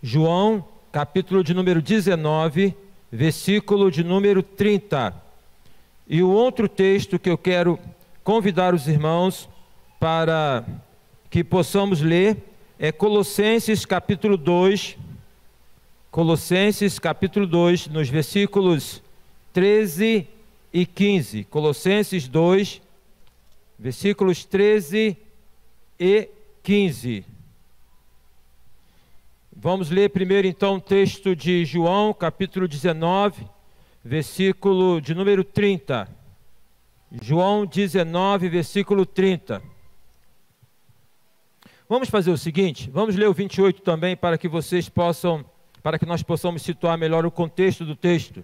João, capítulo de número 19, versículo de número 30. E o outro texto que eu quero convidar os irmãos para que possamos ler é Colossenses capítulo 2, Colossenses capítulo 2, nos versículos 13 e 15. Colossenses 2, versículos 13 e 15. Vamos ler primeiro então o texto de João, capítulo 19, versículo de número 30. João 19, versículo 30. Vamos fazer o seguinte, vamos ler o 28 também para que nós possamos situar melhor o contexto do texto.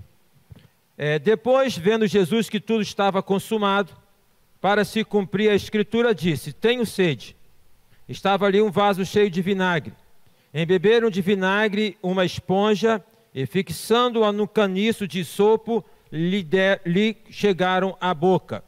Depois, vendo Jesus que tudo estava consumado, para se cumprir a escritura, disse: tenho sede. Estava ali um vaso cheio de vinagre. Embeberam de vinagre uma esponja e, fixando-a no caniço de sopo, lhe chegaram à boca.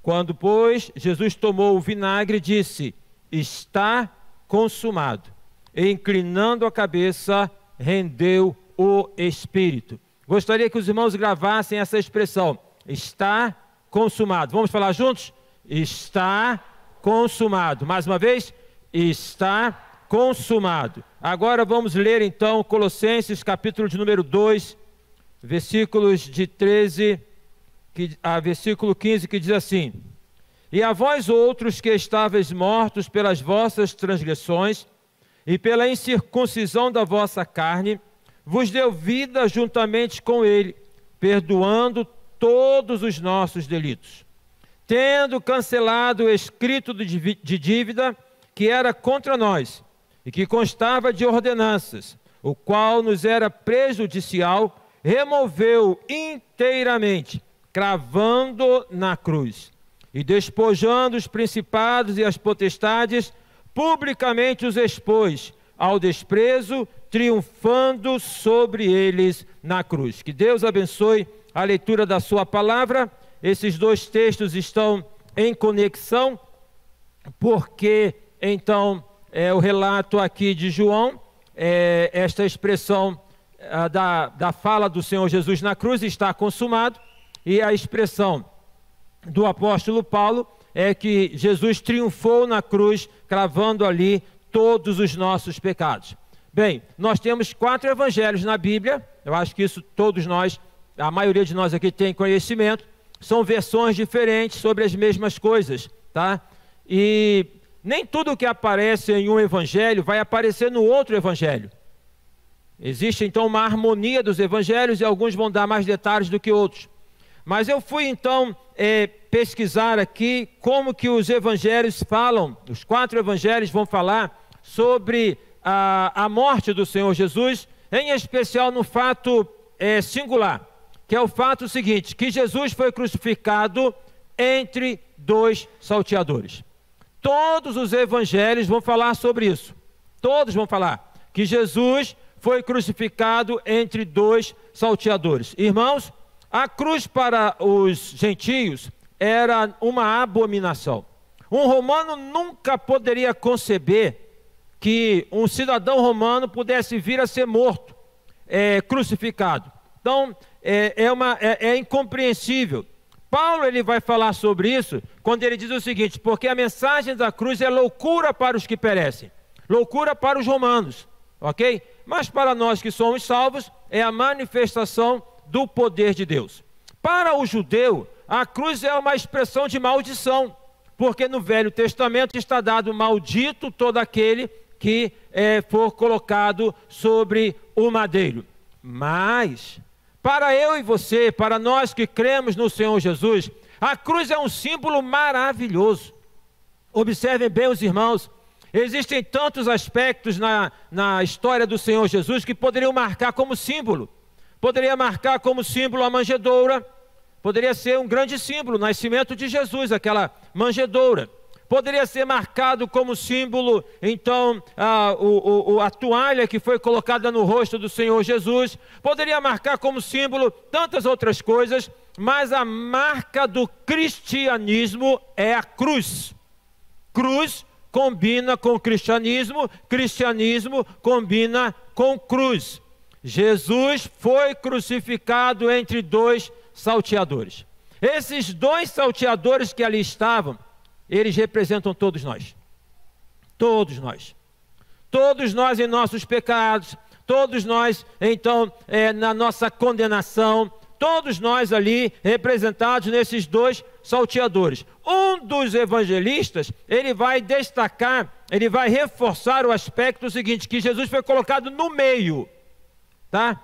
Quando, pois, Jesus tomou o vinagre, disse: está consumado. E, inclinando a cabeça, rendeu o espírito. Gostaria que os irmãos gravassem essa expressão: está consumado. Vamos falar juntos? Está consumado. Mais uma vez, está consumado. Agora vamos ler então Colossenses capítulo de número 2, versículos de 13 a versículo 15, que diz assim: e a vós outros que estáveis mortos pelas vossas transgressões e pela incircuncisão da vossa carne, vos deu vida juntamente com ele, perdoando todos os nossos delitos, tendo cancelado o escrito de dívida que era contra nós, e que constava de ordenanças, o qual nos era prejudicial, removeu inteiramente, cravando na cruz, e despojando os principados e as potestades, publicamente os expôs ao desprezo, triunfando sobre eles na cruz. Que Deus abençoe a leitura da sua palavra. Esses dois textos estão em conexão, porque então o relato aqui de João, esta expressão da fala do Senhor Jesus na cruz, está consumado, e a expressão do apóstolo Paulo é que Jesus triunfou na cruz, cravando ali todos os nossos pecados. Bem, nós temos 4 evangelhos na Bíblia, eu acho que isso todos nós, a maioria de nós aqui tem conhecimento, são versões diferentes sobre as mesmas coisas, tá? E nem tudo que aparece em um evangelho vai aparecer no outro evangelho. Existe então uma harmonia dos evangelhos e alguns vão dar mais detalhes do que outros. Mas eu fui então pesquisar aqui como que os evangelhos falam, os 4 evangelhos vão falar sobre a morte do Senhor Jesus, em especial no fato singular, que é o fato seguinte, que Jesus foi crucificado entre 2 salteadores. Todos os evangelhos vão falar sobre isso. Todos vão falar que Jesus foi crucificado entre 2 salteadores. Irmãos, a cruz para os gentios era uma abominação. Um romano nunca poderia conceber que um cidadão romano pudesse vir a ser morto, crucificado. Então, é incompreensível. Paulo ele vai falar sobre isso quando ele diz o seguinte: porque a mensagem da cruz é loucura para os que perecem, loucura para os romanos, ok? Mas para nós que somos salvos, é a manifestação do poder de Deus. Para o judeu, a cruz é uma expressão de maldição, porque no Velho Testamento está dado: maldito todo aquele que for colocado sobre o madeiro. Mas para eu e você, para nós que cremos no Senhor Jesus, a cruz é um símbolo maravilhoso. Observem bem os irmãos, existem tantos aspectos na história do Senhor Jesus que poderiam marcar como símbolo. Poderia marcar como símbolo a manjedoura, poderia ser um grande símbolo, o nascimento de Jesus, aquela manjedoura. Poderia ser marcado como símbolo, então, a toalha que foi colocada no rosto do Senhor Jesus. Poderia marcar como símbolo tantas outras coisas, mas a marca do cristianismo é a cruz. Cruz combina com cristianismo, cristianismo combina com cruz. Jesus foi crucificado entre dois salteadores. Esses dois salteadores que ali estavam, eles representam todos nós. Todos nós. Todos nós em nossos pecados, todos nós, então, na nossa condenação, todos nós ali representados nesses dois salteadores. Um dos evangelistas, ele vai destacar, ele vai reforçar o aspecto seguinte, que Jesus foi colocado no meio, tá?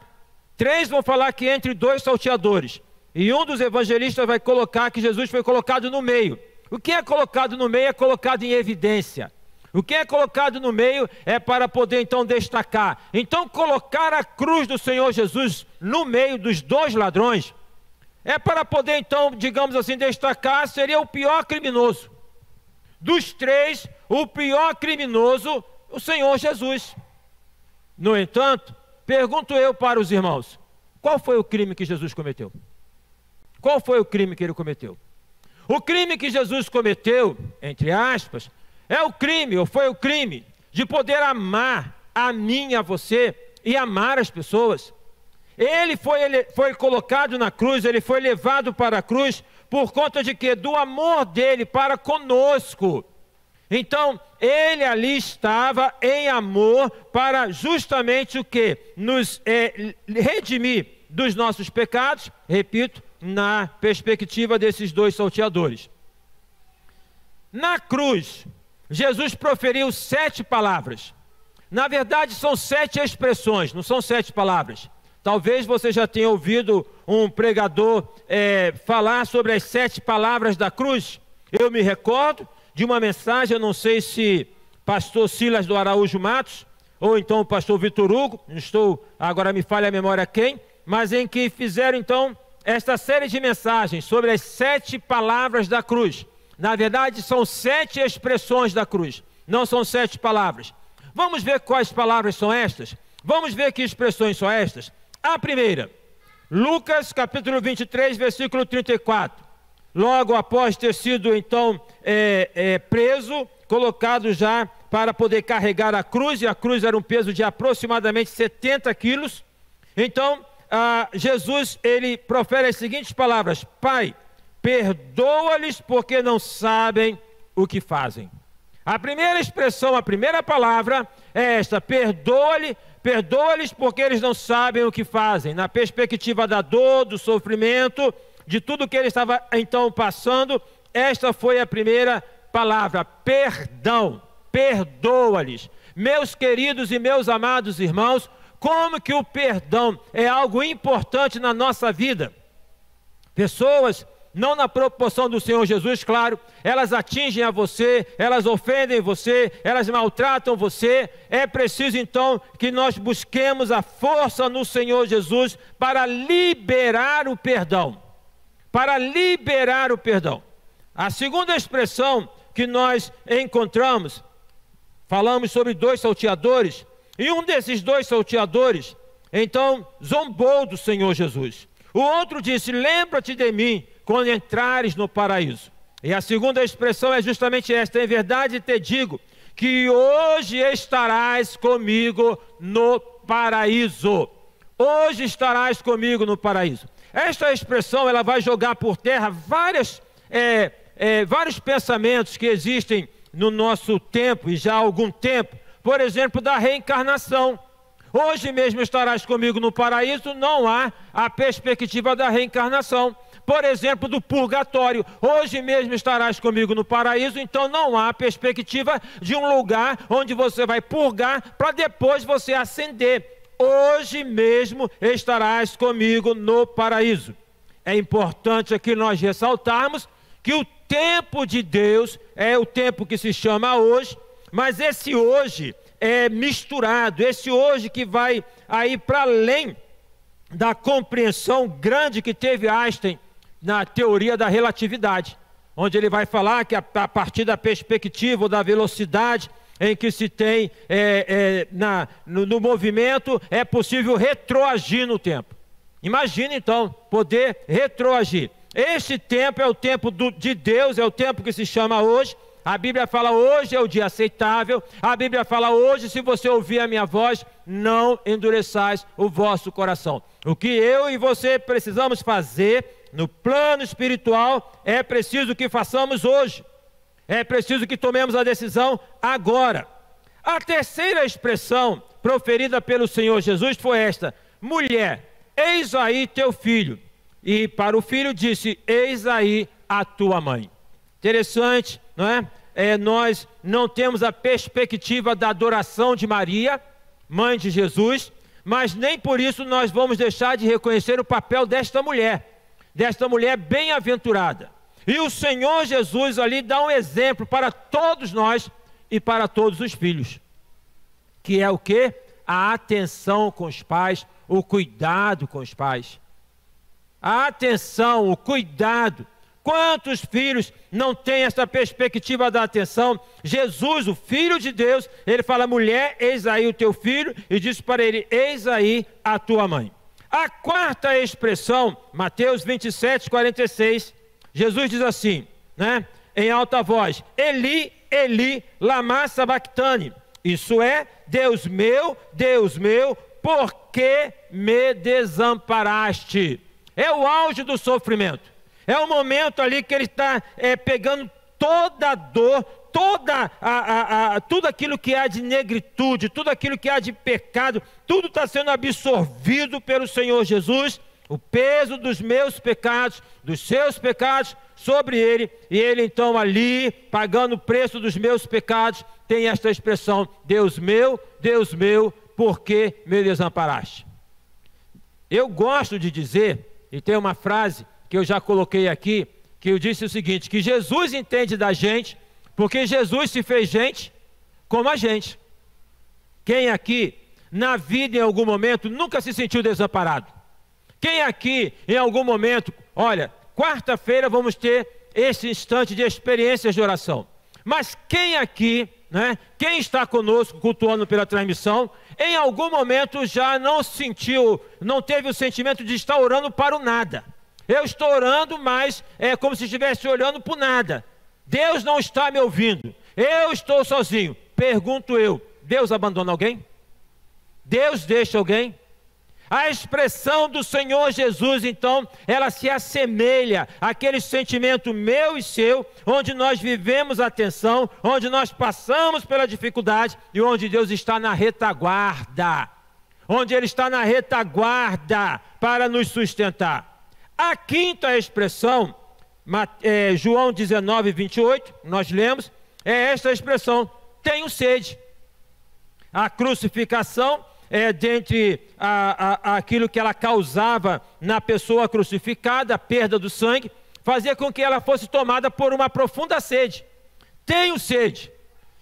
3 vão falar que entre dois salteadores, e um dos evangelistas vai colocar que Jesus foi colocado no meio. O que é colocado no meio é colocado em evidência. O que é colocado no meio é para poder então destacar. Então colocar a cruz do Senhor Jesus no meio dos dois ladrões é para poder então, digamos assim, destacar, seria o pior criminoso. Dos 3, o pior criminoso, o Senhor Jesus. No entanto, pergunto eu para os irmãos, qual foi o crime que Jesus cometeu? Qual foi o crime que ele cometeu? O crime que Jesus cometeu, entre aspas, é o crime, ou foi o crime, de poder amar a mim e a você e amar as pessoas. Ele foi colocado na cruz, ele foi levado para a cruz por conta de quê? Do amor dele para conosco. Então, ele ali estava em amor para justamente o quê? Nos redimir dos nossos pecados, repito, na perspectiva desses dois salteadores. Na cruz, Jesus proferiu 7 palavras. Na verdade, são 7 expressões, não são 7 palavras. Talvez você já tenha ouvido um pregador falar sobre as 7 palavras da cruz. Eu me recordo de uma mensagem, eu não sei se pastor Silas do Araújo Matos, ou então o pastor Vitor Hugo, não estou, agora me falha a memória quem, mas em que fizeram então esta série de mensagens sobre as 7 palavras da cruz. Na verdade, são 7 expressões da cruz, não são 7 palavras. Vamos ver quais palavras são estas? Vamos ver que expressões são estas? A primeira, Lucas capítulo 23, versículo 34. Logo após ter sido então preso, colocado já para poder carregar a cruz, e a cruz era um peso de aproximadamente 70 quilos. Então, Jesus, ele profere as seguintes palavras: Pai, perdoa-lhes porque não sabem o que fazem. A primeira expressão, a primeira palavra é esta: perdoa-lhes porque eles não sabem o que fazem. Na perspectiva da dor, do sofrimento, de tudo que ele estava então passando, esta foi a primeira palavra: perdão, perdoa-lhes. Meus queridos e meus amados irmãos, como que o perdão é algo importante na nossa vida. Pessoas, não na proporção do Senhor Jesus, claro, elas atingem a você, elas ofendem você, elas maltratam você. É preciso então que nós busquemos a força no Senhor Jesus para liberar o perdão. Para liberar o perdão. A segunda expressão que nós encontramos, falamos sobre 2 salteadores, e um desses 2 salteadores, então, zombou do Senhor Jesus. O outro disse: lembra-te de mim quando entrares no paraíso. E a segunda expressão é justamente esta: em verdade te digo que hoje estarás comigo no paraíso. Hoje estarás comigo no paraíso. Esta expressão, ela vai jogar por terra vários pensamentos que existem no nosso tempo e já há algum tempo. Por exemplo, da reencarnação. Hoje mesmo estarás comigo no paraíso, não há a perspectiva da reencarnação. Por exemplo, do purgatório. Hoje mesmo estarás comigo no paraíso, então não há perspectiva de um lugar onde você vai purgar para depois você ascender. Hoje mesmo estarás comigo no paraíso. É importante aqui nós ressaltarmos que o tempo de Deus é o tempo que se chama hoje, mas esse hoje é misturado, esse hoje que vai aí para além da compreensão grande que teve Einstein na teoria da relatividade, onde ele vai falar que a partir da perspectiva ou da velocidade em que se tem no movimento, é possível retroagir no tempo. Imagina então, poder retroagir. Este tempo é o tempo de Deus, é o tempo que se chama hoje, A Bíblia fala hoje é o dia aceitável. A Bíblia fala hoje, se você ouvir a minha voz, não endureçais o vosso coração. O que eu e você precisamos fazer no plano espiritual é preciso que façamos hoje. É preciso que tomemos a decisão agora. A terceira expressão proferida pelo Senhor Jesus foi esta: mulher, eis aí teu filho. E para o filho disse: eis aí a tua mãe. Interessante, não é? Nós não temos a perspectiva da adoração de Maria, mãe de Jesus, mas nem por isso nós vamos deixar de reconhecer o papel desta mulher bem-aventurada. E o Senhor Jesus ali dá um exemplo para todos nós e para todos os filhos, que é o quê? A atenção com os pais, o cuidado com os pais. A atenção, o cuidado. Quantos filhos não têm essa perspectiva da atenção? Jesus, o Filho de Deus, ele fala: mulher, eis aí o teu filho, e diz para ele: eis aí a tua mãe. A quarta expressão, Mateus 27, 46, Jesus diz assim, né, em alta voz: Eli, Eli, lama sabachthani. Isso é: Deus meu, por que me desamparaste? É o auge do sofrimento. É o momento ali que ele está pegando toda a dor, tudo aquilo que há de negritude, tudo aquilo que há de pecado, tudo está sendo absorvido pelo Senhor Jesus, o peso dos meus pecados, dos seus pecados sobre ele, e ele então ali, pagando o preço dos meus pecados, tem esta expressão: Deus meu, por que me desamparaste? Eu gosto de dizer, e tem uma frase que eu já coloquei aqui, que eu disse o seguinte, que Jesus entende da gente, porque Jesus se fez gente como a gente. Quem aqui, na vida em algum momento, nunca se sentiu desamparado? Quem aqui, em algum momento, olha, quarta-feira vamos ter esse instante de experiências de oração, mas quem aqui, né, quem está conosco, cultuando pela transmissão, em algum momento já não sentiu, não teve o sentimento de estar orando para o nada? Eu estou orando, mas é como se estivesse olhando para o nada. Deus não está me ouvindo. Eu estou sozinho. Pergunto eu: Deus abandona alguém? Deus deixa alguém? A expressão do Senhor Jesus, então, ela se assemelha àquele sentimento meu e seu, onde nós vivemos a tensão, onde nós passamos pela dificuldade e onde Deus está na retaguarda. Onde Ele está na retaguarda para nos sustentar. A quinta expressão, João 19, 28, nós lemos, é esta expressão: tenho sede. A crucificação, dentre aquilo que ela causava na pessoa crucificada, a perda do sangue, fazia com que ela fosse tomada por uma profunda sede. Tenho sede.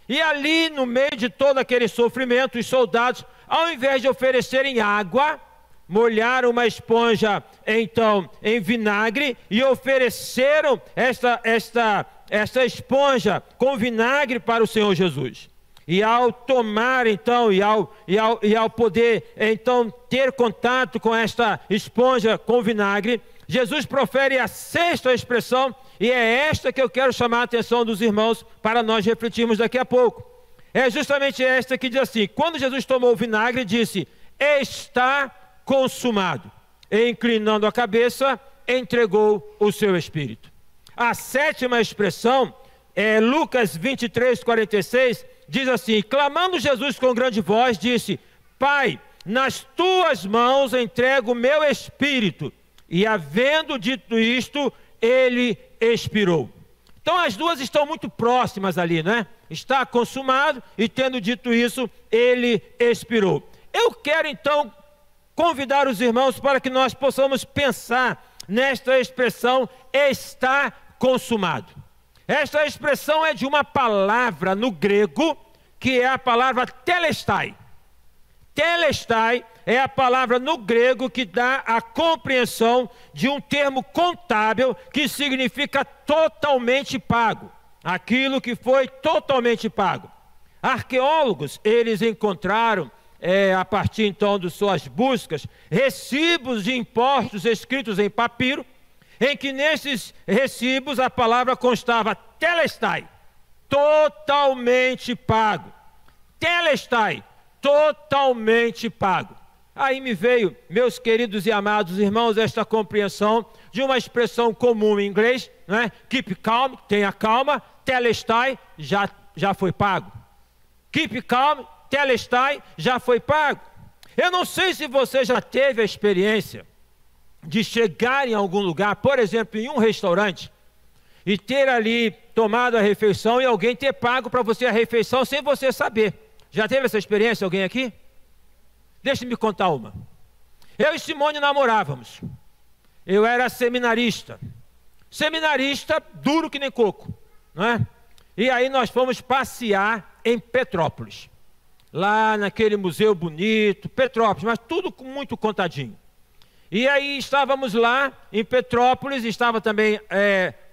E ali, no meio de todo aquele sofrimento, os soldados, ao invés de oferecerem água, molharam uma esponja então em vinagre e ofereceram esta esponja com vinagre para o Senhor Jesus. E ao tomar então, e ao poder então ter contato com esta esponja com vinagre, Jesus profere a sexta expressão, e é esta que eu quero chamar a atenção dos irmãos para nós refletirmos daqui a pouco. É justamente esta que diz assim: quando Jesus tomou o vinagre, disse: está consumado. E, inclinando a cabeça, entregou o seu espírito. A sétima expressão é Lucas 23, 46, diz assim: clamando Jesus com grande voz, disse: Pai, nas tuas mãos entrego o meu espírito. E havendo dito isto, ele expirou. Então as duas estão muito próximas ali, né? Está consumado, e tendo dito isso, ele expirou. Eu quero então convidar os irmãos para que nós possamos pensar nesta expressão: está consumado. Esta expressão é de uma palavra no grego, que é a palavra telestai. Telestai é a palavra no grego que dá a compreensão de um termo contábil que significa totalmente pago. Aquilo que foi totalmente pago. Arqueólogos, eles encontraram, a partir então de suas buscas, recibos de impostos escritos em papiro, em que nesses recibos a palavra constava telestai, totalmente pago. Telestai, totalmente pago. Aí me veio, meus queridos e amados irmãos, esta compreensão de uma expressão comum em inglês, né? Keep calm, tenha calma, telestai, já foi pago. Keep calm, telestai, já foi pago. Eu não sei se você já teve a experiência de chegar em algum lugar, por exemplo, em um restaurante, e ter ali tomado a refeição e alguém ter pago para você a refeição sem você saber. Já teve essa experiência, alguém aqui? Deixe-me contar uma. Eu e Simone namorávamos. Eu era seminarista. Seminarista duro que nem coco, não é? E aí nós fomos passear em Petrópolis. Lá naquele museu bonito, Petrópolis, mas tudo muito contadinho. E aí estávamos lá em Petrópolis, estava também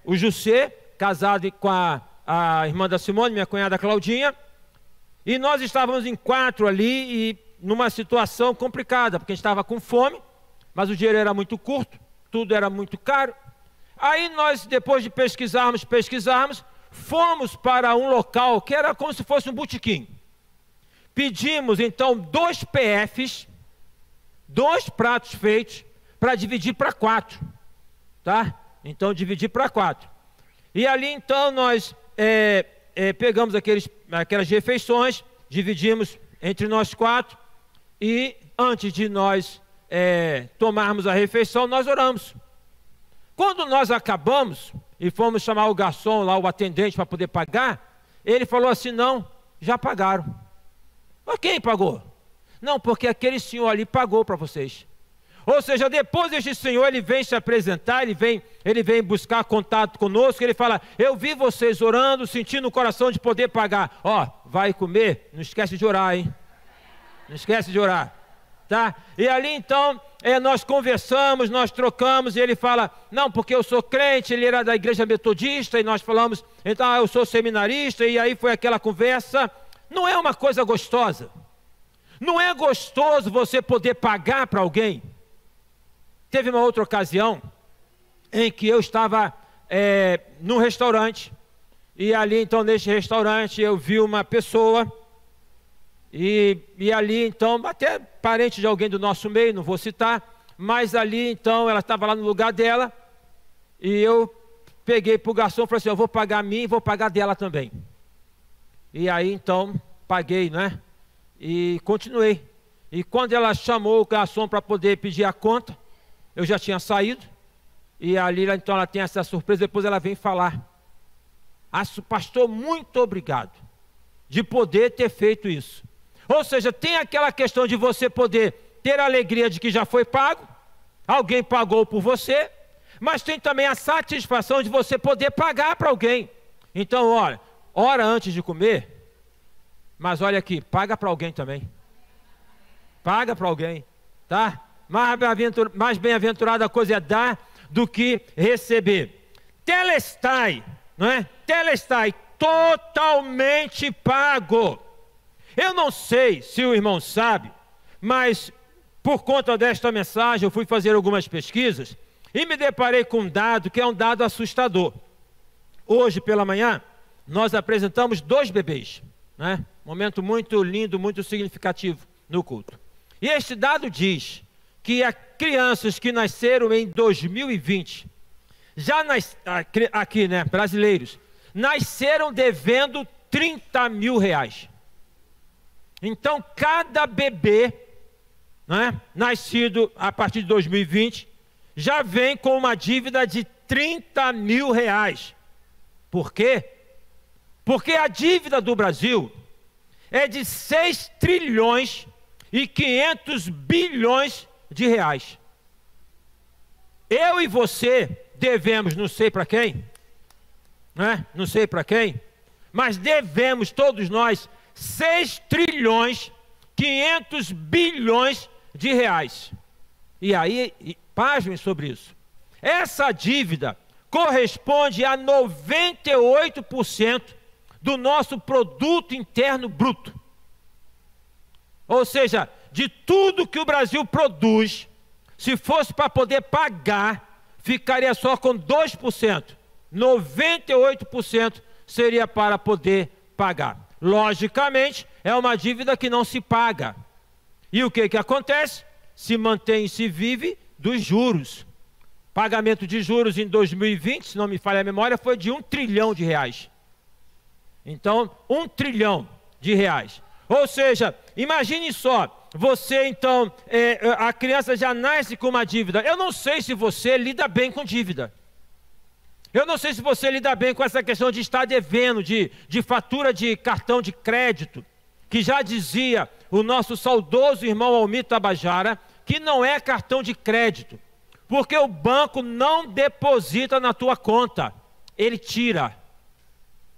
o José, casado com a irmã da Simone, minha cunhada Claudinha. E nós estávamos em 4 ali e numa situação complicada, porque a gente estava com fome, mas o dinheiro era muito curto, tudo era muito caro. Aí nós, depois de pesquisarmos, fomos para um local que era como se fosse um botequim. Pedimos então 2 PFs, 2 pratos feitos, para dividir para 4, tá? Então dividir para 4. E ali então nós pegamos aquelas refeições, dividimos entre nós 4, e antes de nós tomarmos a refeição, nós oramos. Quando nós acabamos e fomos chamar o garçom lá, o atendente, para poder pagar, ele falou assim: não, já pagaram. Mas quem pagou? Não, porque aquele senhor ali pagou para vocês. Ou seja, depois deste senhor, ele vem se apresentar, ele vem buscar contato conosco, ele fala: eu vi vocês orando, sentindo o coração de poder pagar. Ó, vai comer, não esquece de orar, hein? Não esquece de orar, tá? E ali então, nós conversamos, nós trocamos, e ele fala: não, porque eu sou crente, ele era da igreja metodista, e nós falamos: então eu sou seminarista, e aí foi aquela conversa. Não é uma coisa gostosa? Não é gostoso você poder pagar para alguém? Teve uma outra ocasião em que eu estava num restaurante, e ali então neste restaurante eu vi uma pessoa, e ali então, até parente de alguém do nosso meio, não vou citar, mas ali então ela estava lá no lugar dela, e eu peguei para o garçom e falei assim: eu vou pagar a mim e vou pagar dela também. E aí então paguei, né? E continuei. E quando ela chamou o garçom para poder pedir a conta, eu já tinha saído. E ali então ela tem essa surpresa, depois ela vem falar: pastor, muito obrigado de poder ter feito isso. Ou seja, tem aquela questão de você poder ter a alegria de que já foi pago, alguém pagou por você, mas tem também a satisfação de você poder pagar para alguém. Então, olha, ora antes de comer, mas olha aqui, paga para alguém também. Paga para alguém, tá? Mais bem-aventurada coisa é dar do que receber. Telestai, não é? Telestai, totalmente pago. Eu não sei se o irmão sabe, mas por conta desta mensagem eu fui fazer algumas pesquisas e me deparei com um dado que é um dado assustador. Hoje pela manhã nós apresentamos 2 bebês, né? Momento muito lindo, muito significativo no culto. E este dado diz que as crianças que nasceram em 2020, aqui, né, brasileiros, nasceram devendo 30 mil reais. Então, cada bebê, né, nascido a partir de 2020, já vem com uma dívida de 30 mil reais. Por quê? Porque a dívida do Brasil é de 6 trilhões e 500 bilhões de reais. Eu e você devemos, não sei para quem, né? Não sei para quem, mas devemos todos nós 6 trilhões 500 bilhões de reais. E aí, pasmem sobre isso. Essa dívida corresponde a 98% do nosso produto interno bruto. Ou seja, de tudo que o Brasil produz, se fosse para poder pagar, ficaria só com 2%. 98% seria para poder pagar. Logicamente, é uma dívida que não se paga. E o que acontece? Se mantém e se vive dos juros. Pagamento de juros em 2020, se não me falha a memória, foi de R$1 trilhão. Então, R$1 trilhão. Ou seja, imagine só, você então, a criança já nasce com uma dívida. Eu não sei se você lida bem com dívida. Eu não sei se você lida bem com essa questão de estar devendo, de fatura de cartão de crédito, que já dizia o nosso saudoso irmão Almir Tabajara, que não é cartão de crédito, porque o banco não deposita na tua conta, ele tira.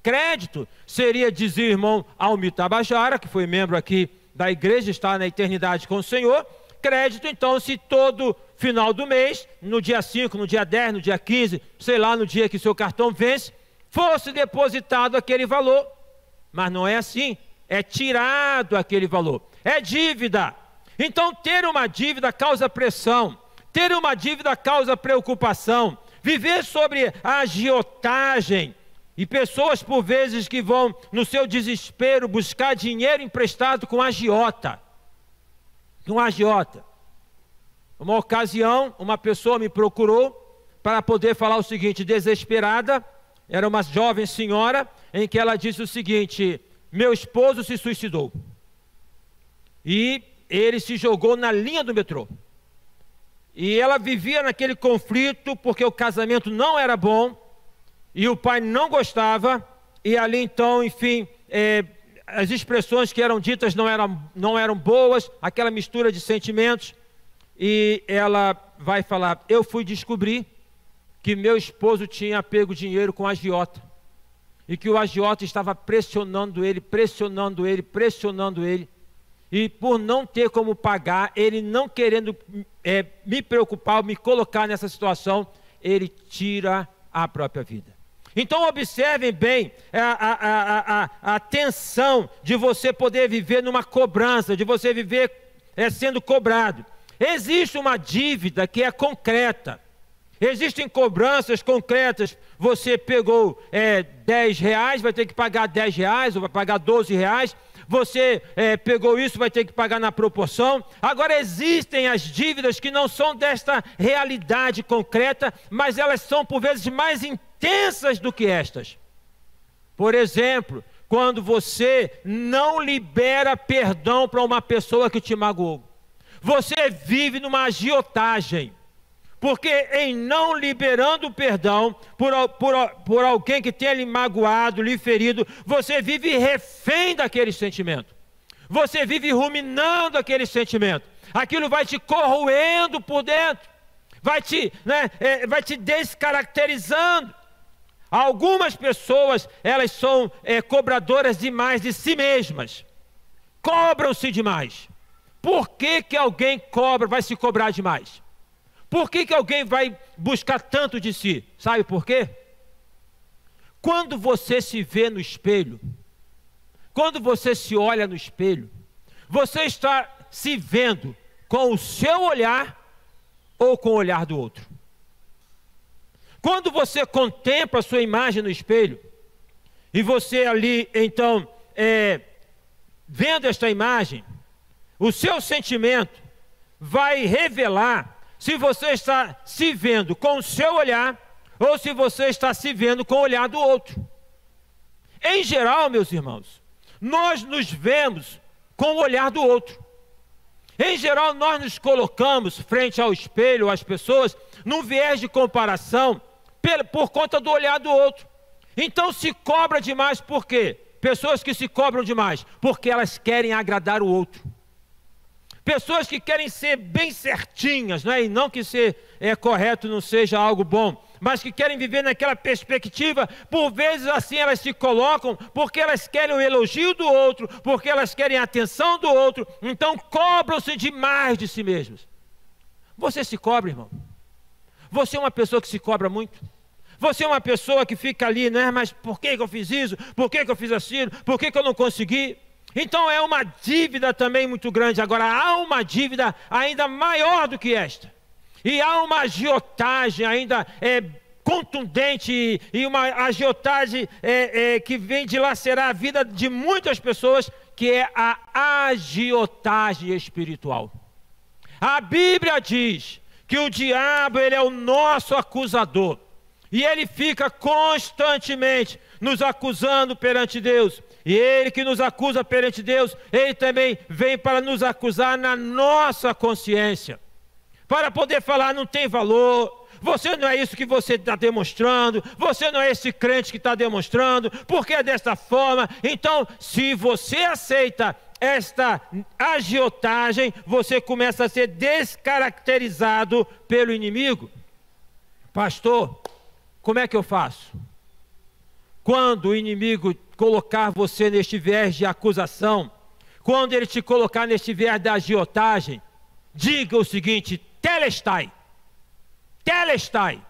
Crédito seria, dizia o irmão Almir Tabajara, que foi membro aqui da igreja, está na eternidade com o Senhor. Crédito, então, se todo final do mês, no dia 5, no dia 10, no dia 15, sei lá, no dia que seu cartão vence, fosse depositado aquele valor. Mas não é assim, é tirado aquele valor, é dívida. Então, ter uma dívida causa pressão, ter uma dívida causa preocupação, viver sobre a agiotagem, e pessoas por vezes que vão no seu desespero buscar dinheiro emprestado com agiota. Uma ocasião, uma pessoa me procurou para poder falar o seguinte, desesperada, era uma jovem senhora, em que ela disse o seguinte: meu esposo se suicidou. E ele se jogou na linha do metrô. E ela vivia naquele conflito porque o casamento não era bom, e o pai não gostava, e ali então, enfim, as expressões que eram ditas não eram boas, aquela mistura de sentimentos, e ela vai falar: eu fui descobrir que meu esposo tinha pego dinheiro com agiota, e que o agiota estava pressionando ele, e por não ter como pagar, ele não querendo me preocupar, me colocar nessa situação, ele tira a própria vida. Então observem bem a tensão de você poder viver numa cobrança, de você viver sendo cobrado. Existe uma dívida que é concreta. Existem cobranças concretas. Você pegou R$10, vai ter que pagar R$10, ou vai pagar R$12. Você pegou isso, vai ter que pagar na proporção. Agora existem as dívidas que não são desta realidade concreta, mas elas são por vezes mais intensas do que estas. Por exemplo, quando você não libera perdão para uma pessoa que te magoou. Você vive numa agiotagem, porque em não liberando perdão por alguém que tenha lhe magoado, lhe ferido, você vive refém daquele sentimento. Você vive ruminando aquele sentimento. Aquilo vai te corroendo por dentro, vai te descaracterizando. Algumas pessoas, elas são cobradoras demais de si mesmas. Cobram-se demais. Por que alguém vai se cobrar demais? Por que alguém vai buscar tanto de si? Sabe por quê? Quando você se vê no espelho, quando você se olha no espelho, você está se vendo com o seu olhar ou com o olhar do outro? Quando você contempla a sua imagem no espelho, e você ali, então, vendo esta imagem, o seu sentimento vai revelar se você está se vendo com o seu olhar, ou se você está se vendo com o olhar do outro. Em geral, meus irmãos, nós nos vemos com o olhar do outro. Em geral, nós nos colocamos frente ao espelho, às pessoas, num viés de comparação, por conta do olhar do outro. Então se cobra demais por quê? Pessoas que se cobram demais, porque elas querem agradar o outro. Pessoas que querem ser bem certinhas, e não que ser correto não seja algo bom, mas que querem viver naquela perspectiva. Por vezes assim elas se colocam, porque elas querem o elogio do outro, porque elas querem a atenção do outro, então cobram-se demais de si mesmos. Você se cobra, irmão? Você é uma pessoa que se cobra muito? Você é uma pessoa que fica ali, mas por que eu fiz isso? Por que eu fiz aquilo? Por que eu não consegui? Então é uma dívida também muito grande. Agora há uma dívida ainda maior do que esta. E há uma agiotagem ainda contundente e uma agiotagem que vem dilacerar a vida de muitas pessoas, que é a agiotagem espiritual. A Bíblia diz que o diabo, ele é o nosso acusador, e ele fica constantemente nos acusando perante Deus. E ele que nos acusa perante Deus, ele também vem para nos acusar na nossa consciência, para poder falar: não tem valor, você não é isso que você está demonstrando, você não é esse crente que está demonstrando, porque é desta forma. Então, se você aceita esta agiotagem, você começa a ser descaracterizado pelo inimigo. Pastor, como é que eu faço? Quando o inimigo colocar você neste viés de acusação, quando ele te colocar neste viés da agiotagem, diga o seguinte: telestai, telestai,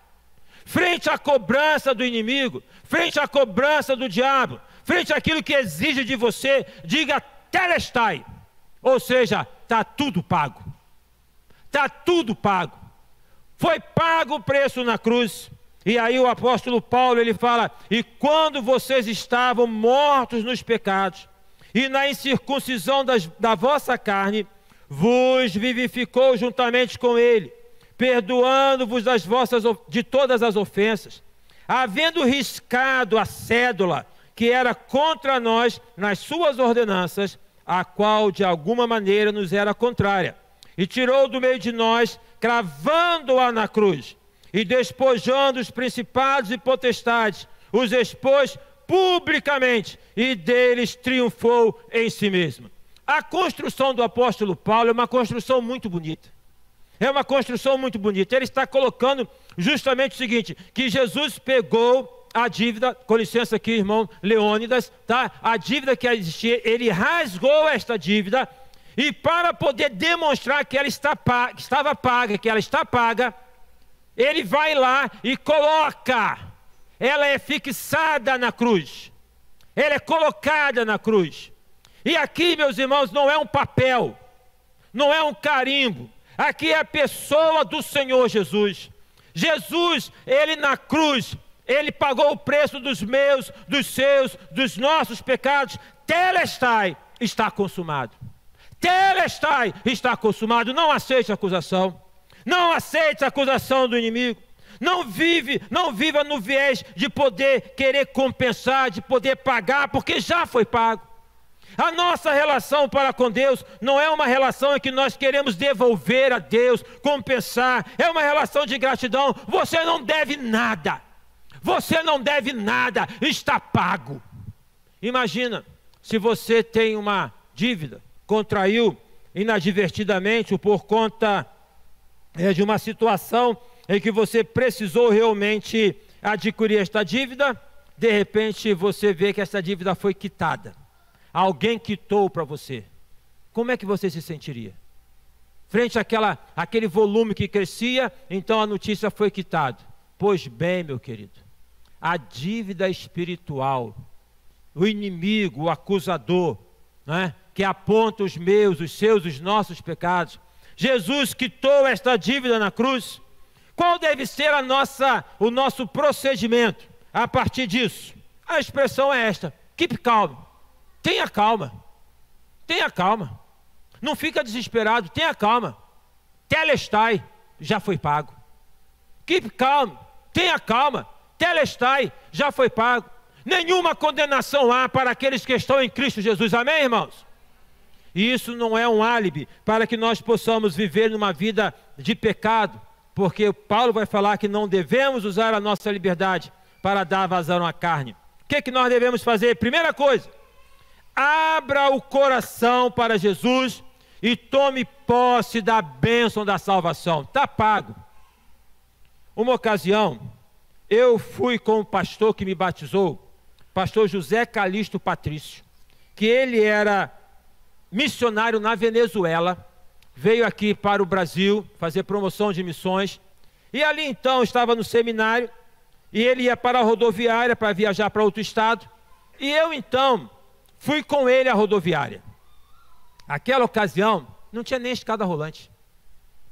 frente à cobrança do inimigo, frente à cobrança do diabo, frente àquilo que exige de você, diga telestai, ou seja, está tudo pago, está tudo pago, foi pago o preço na cruz. E aí o apóstolo Paulo, ele fala: e quando vocês estavam mortos nos pecados e na incircuncisão da vossa carne, vos vivificou juntamente com ele, perdoando-vos de todas as ofensas, havendo riscado a cédula que era contra nós nas suas ordenanças, a qual de alguma maneira nos era contrária, e tirou do meio de nós, cravando-a na cruz, e despojando os principados e potestades, os expôs publicamente, e deles triunfou em si mesmo. A construção do apóstolo Paulo é uma construção muito bonita. É uma construção muito bonita. Ele está colocando justamente o seguinte: que Jesus pegou a dívida, com licença aqui, irmão Leônidas, tá? A dívida que existia, ele rasgou esta dívida, e para poder demonstrar que ela estava paga, que ela está paga, ele vai lá e coloca, ela é fixada na cruz, ela é colocada na cruz. E aqui, meus irmãos, não é um papel, não é um carimbo, aqui é a pessoa do Senhor Jesus. Jesus, ele na cruz, ele pagou o preço dos meus, dos seus, dos nossos pecados. Telestai, está consumado. Telestai, está consumado. Não aceite a acusação. Não aceite a acusação do inimigo. Não viva no viés de poder querer compensar, de poder pagar, porque já foi pago. A nossa relação para com Deus não é uma relação em que nós queremos devolver a Deus, compensar. É uma relação de gratidão. Você não deve nada. Você não deve nada. Está pago. Imagina, se você tem uma dívida, contraiu inadvertidamente ou por conta de uma situação em que você precisou realmente adquirir esta dívida, de repente você vê que essa dívida foi quitada. Alguém quitou para você. Como é que você se sentiria? Frente àquele volume que crescia, então a notícia foi quitada. Pois bem, meu querido, a dívida espiritual, o inimigo, o acusador, né, que aponta os meus, os seus, os nossos pecados, Jesus quitou esta dívida na cruz. Qual deve ser o nosso procedimento a partir disso? A expressão é esta: keep calm. Tenha calma. Tenha calma. Não fica desesperado, tenha calma. Telestai, já foi pago. Keep calm. Tenha calma. Telestai, já foi pago. Nenhuma condenação há para aqueles que estão em Cristo Jesus. Amém, irmãos? E isso não é um álibi para que nós possamos viver numa vida de pecado, porque Paulo vai falar que não devemos usar a nossa liberdade para dar vazão à carne. O que nós devemos fazer? Primeira coisa, abra o coração para Jesus e tome posse da bênção da salvação. Está pago. Uma ocasião, eu fui com o pastor que me batizou, pastor José Calixto Patrício, que ele era missionário na Venezuela, veio aqui para o Brasil fazer promoção de missões, e ali então estava no seminário, e ele ia para a rodoviária para viajar para outro estado, e eu então fui com ele à rodoviária. Aquela ocasião não tinha nem escada rolante,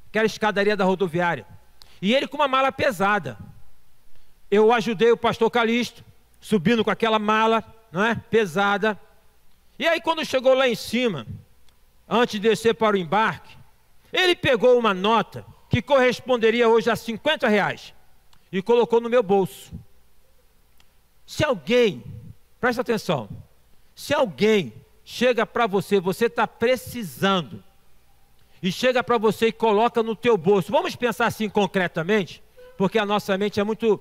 aquela escadaria da rodoviária, e ele com uma mala pesada. eu ajudei o pastor Calixto, subindo com aquela mala, não é? Pesada. E aí quando chegou lá em cima, antes de descer para o embarque, ele pegou uma nota que corresponderia hoje a R$50 e colocou no meu bolso. Se alguém, presta atenção, se alguém chega para você, você está precisando, e chega para você e coloca no teu bolso, vamos pensar assim concretamente, porque a nossa mente é muito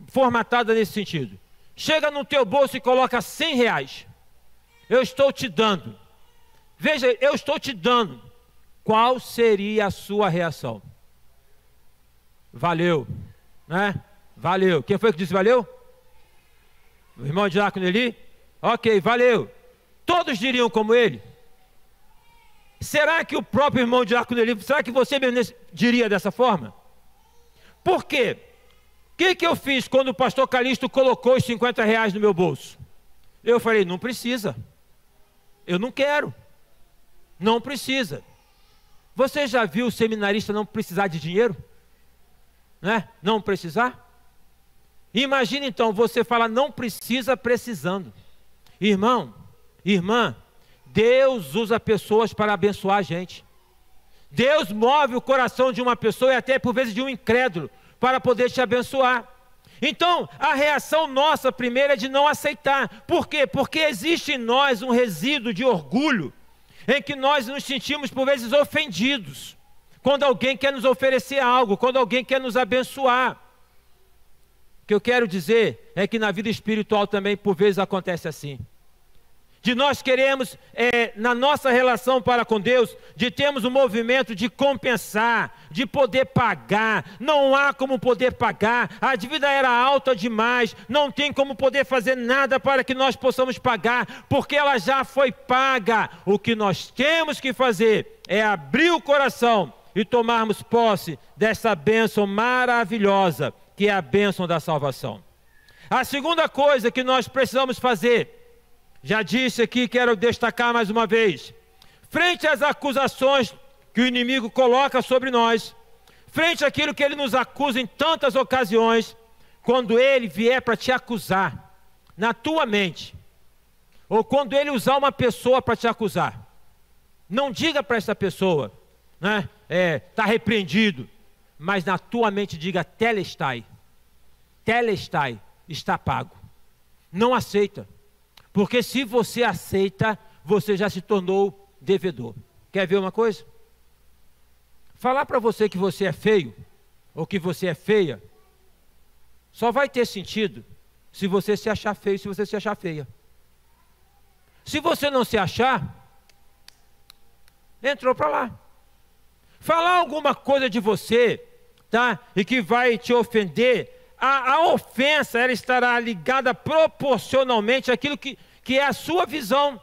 formatada nesse sentido. Chega no teu bolso e coloca R$100, eu estou te dando, veja, eu estou te dando, qual seria a sua reação? Valeu, né? Valeu. Quem foi que disse valeu? O irmão Diácono Eli? Ok, valeu. Todos diriam como ele? Será que o próprio irmão Diácono Eli, será que você mesmo diria dessa forma? Por quê? O que eu fiz quando o pastor Calixto colocou os R$50 no meu bolso? Eu falei, não precisa. Eu não quero. Não precisa. Você já viu o seminarista não precisar de dinheiro? Né? Não precisar? Imagina então, você fala não precisa precisando. Irmão, irmã, Deus usa pessoas para abençoar a gente. Deus move o coração de uma pessoa e até por vezes de um incrédulo para poder te abençoar. Então, a reação nossa primeira é de não aceitar. Por quê? Porque existe em nós um resíduo de orgulho em que nós nos sentimos por vezes ofendidos quando alguém quer nos oferecer algo, quando alguém quer nos abençoar. O que eu quero dizer é que na vida espiritual também por vezes acontece assim. De nós queremos, na nossa relação para com Deus, de termos um movimento de compensar, de poder pagar. Não há como poder pagar, a dívida era alta demais, não tem como poder fazer nada para que nós possamos pagar, porque ela já foi paga. O que nós temos que fazer é abrir o coração e tomarmos posse dessa bênção maravilhosa, que é a bênção da salvação. A segunda coisa que nós precisamos fazer, já disse aqui, quero destacar mais uma vez, frente às acusações que o inimigo coloca sobre nós, frente àquilo que ele nos acusa em tantas ocasiões, quando ele vier para te acusar, na tua mente, ou quando ele usar uma pessoa para te acusar, não diga para essa pessoa, né, está repreendido, mas na tua mente diga, telestai, está pago. Não aceita. Porque se você aceita, você já se tornou devedor. Quer ver uma coisa? Falar para você que você é feio, ou que você é feia, só vai ter sentido se você se achar feio, se você se achar feia. Se você não se achar, entrou para lá. Falar alguma coisa de você, tá? E que vai te ofender, a ofensa ela estará ligada proporcionalmente àquilo que é a sua visão.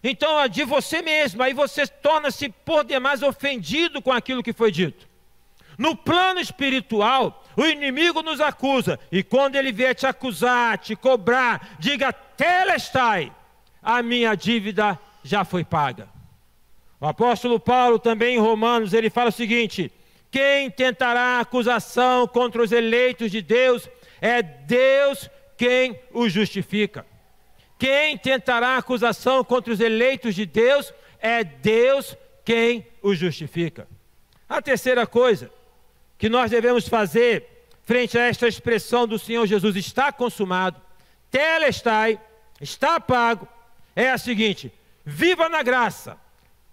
Então, de você mesmo, aí você torna-se por demais ofendido com aquilo que foi dito. No plano espiritual, o inimigo nos acusa, e quando ele vier te acusar, te cobrar, diga, telestai, a minha dívida já foi paga. O apóstolo Paulo também em Romanos, ele fala o seguinte, quem tentará acusação contra os eleitos de Deus, é Deus quem os justifica. Quem tentará acusação contra os eleitos de Deus, é Deus quem os justifica. A terceira coisa que nós devemos fazer, frente a esta expressão do Senhor Jesus, está consumado, telestai, está pago, é a seguinte, viva na graça,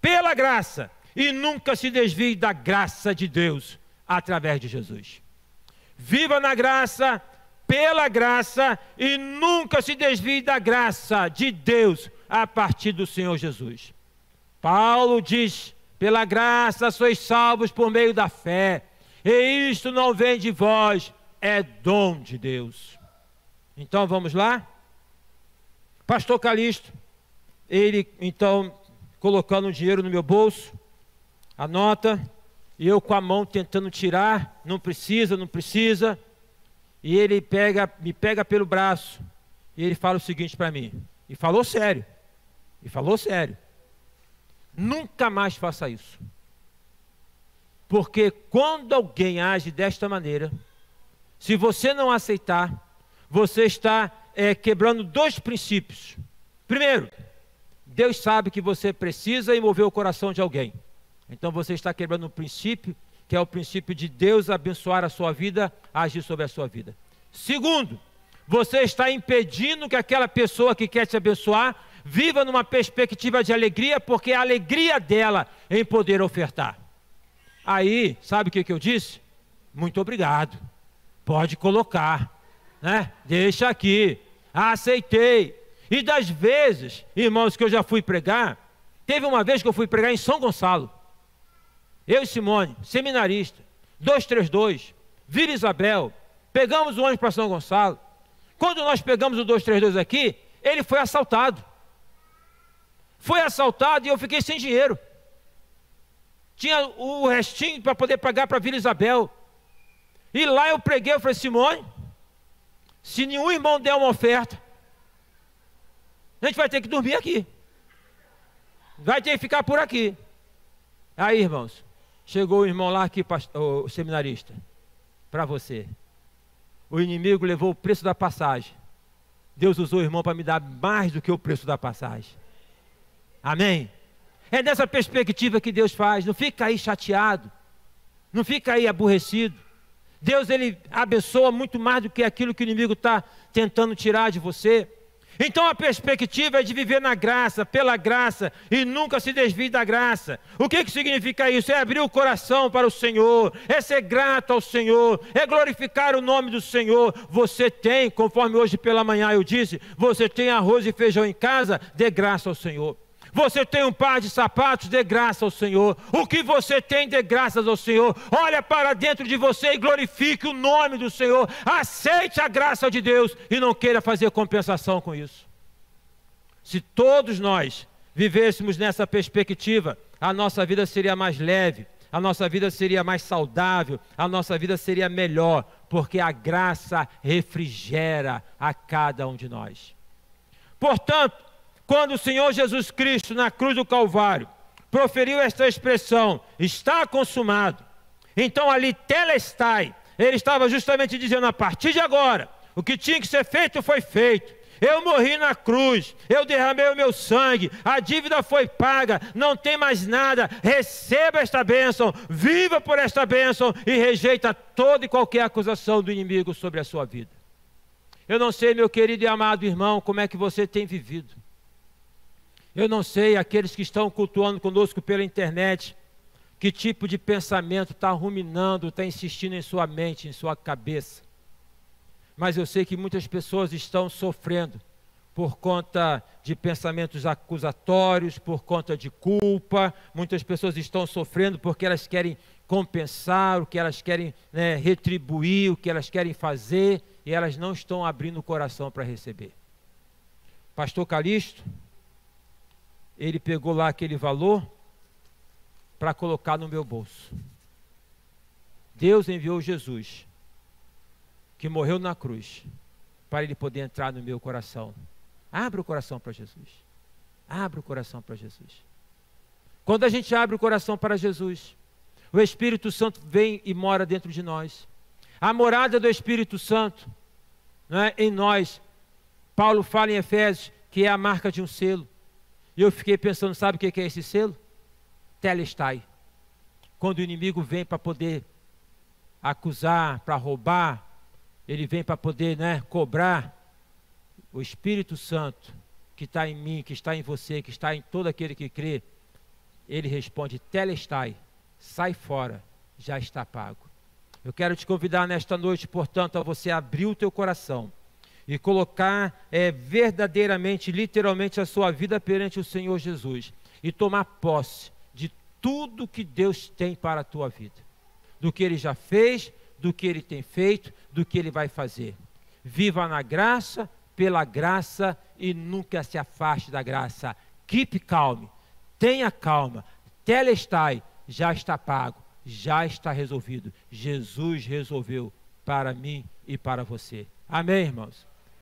pela graça, e nunca se desvie da graça de Deus, através de Jesus. Viva na graça, pela graça, e nunca se desvie da graça de Deus, a partir do Senhor Jesus. Paulo diz, pela graça sois salvos por meio da fé, e isto não vem de vós, é dom de Deus. Então vamos lá? Pastor Calixto, ele então colocando o dinheiro no meu bolso, a nota, e eu com a mão tentando tirar, não precisa, e ele me pega pelo braço, e ele fala o seguinte para mim, e falou sério, nunca mais faça isso, porque quando alguém age desta maneira, Se você não aceitar, você está quebrando dois princípios. Primeiro, Deus sabe que você precisa e mover o coração de alguém. Então você está quebrando um princípio, que é o princípio de Deus abençoar a sua vida, agir sobre a sua vida. Segundo, você está impedindo que aquela pessoa que quer te abençoar viva numa perspectiva de alegria, porque é a alegria dela em poder ofertar. Aí, sabe o que eu disse? Muito obrigado, pode colocar, né? Deixa aqui, aceitei. E das vezes, irmãos, que eu já fui pregar, teve uma vez que eu fui pregar em São Gonçalo, eu e Simone, seminarista, 232, Vila Isabel, pegamos o ônibus para São Gonçalo. Quando nós pegamos o 232 aqui, ele foi assaltado. Foi assaltado e eu fiquei sem dinheiro. Tinha o restinho para poder pagar para Vila Isabel. E lá eu preguei, eu falei, Simone, se nenhum irmão der uma oferta, a gente vai ter que dormir aqui. Vai ter que ficar por aqui. Aí, irmãos, chegou o irmão lá aqui, o seminarista, para você. O inimigo levou o preço da passagem. Deus usou o irmão para me dar mais do que o preço da passagem. Amém? É dessa perspectiva que Deus faz. Não fica aí chateado, não fica aí aborrecido. Deus, ele abençoa muito mais do que aquilo que o inimigo está tentando tirar de você. Então a perspectiva é de viver na graça, pela graça, e nunca se desvie da graça. O que significa isso? É abrir o coração para o Senhor, é ser grato ao Senhor, é glorificar o nome do Senhor. Você tem, conforme hoje pela manhã eu disse, você tem arroz e feijão em casa, dê graça ao Senhor. Você tem um par de sapatos, dê graça ao Senhor. O que você tem, dê graças ao Senhor. Olha para dentro de você e glorifique o nome do Senhor. Aceite a graça de Deus e não queira fazer compensação com isso. Se todos nós vivêssemos nessa perspectiva, a nossa vida seria mais leve, a nossa vida seria mais saudável, a nossa vida seria melhor, porque a graça refrigera a cada um de nós. Portanto, quando o Senhor Jesus Cristo, na cruz do Calvário, proferiu esta expressão, está consumado, então ali telestai, ele estava justamente dizendo, a partir de agora, o que tinha que ser feito foi feito. Eu morri na cruz, eu derramei o meu sangue, a dívida foi paga, não tem mais nada, receba esta bênção, viva por esta bênção e rejeita toda e qualquer acusação do inimigo sobre a sua vida. Eu não sei, meu querido e amado irmão, como é que você tem vivido. Eu não sei, aqueles que estão cultuando conosco pela internet, que tipo de pensamento está ruminando, está insistindo em sua mente, em sua cabeça. Mas eu sei que muitas pessoas estão sofrendo por conta de pensamentos acusatórios, por conta de culpa. Muitas pessoas estão sofrendo porque elas querem compensar, o que elas querem, retribuir, o que elas querem fazer, e elas não estão abrindo o coração para receber. Pastor Calixto, ele pegou lá aquele valor para colocar no meu bolso. Deus enviou Jesus, que morreu na cruz, para ele poder entrar no meu coração. Abre o coração para Jesus. Abre o coração para Jesus. Quando a gente abre o coração para Jesus, o Espírito Santo vem e mora dentro de nós. A morada do Espírito Santo, em nós, Paulo fala em Efésios, que é a marca de um selo. E eu fiquei pensando, sabe o que é esse selo? Telestai. Quando o inimigo vem para poder acusar, para roubar, ele vem para poder cobrar, o Espírito Santo que está em mim, que está em você, que está em todo aquele que crê, ele responde, telestai, sai fora, já está pago. Eu quero te convidar nesta noite, portanto, a você abrir o teu coração e colocar verdadeiramente, literalmente a sua vida perante o Senhor Jesus e tomar posse de tudo que Deus tem para a tua vida, do que Ele já fez, do que Ele tem feito, do que Ele vai fazer. Viva na graça, pela graça e nunca se afaste da graça. Keep calm, tenha calma, telestai, já está pago, já está resolvido. Jesus resolveu para mim e para você. Amém, irmãos?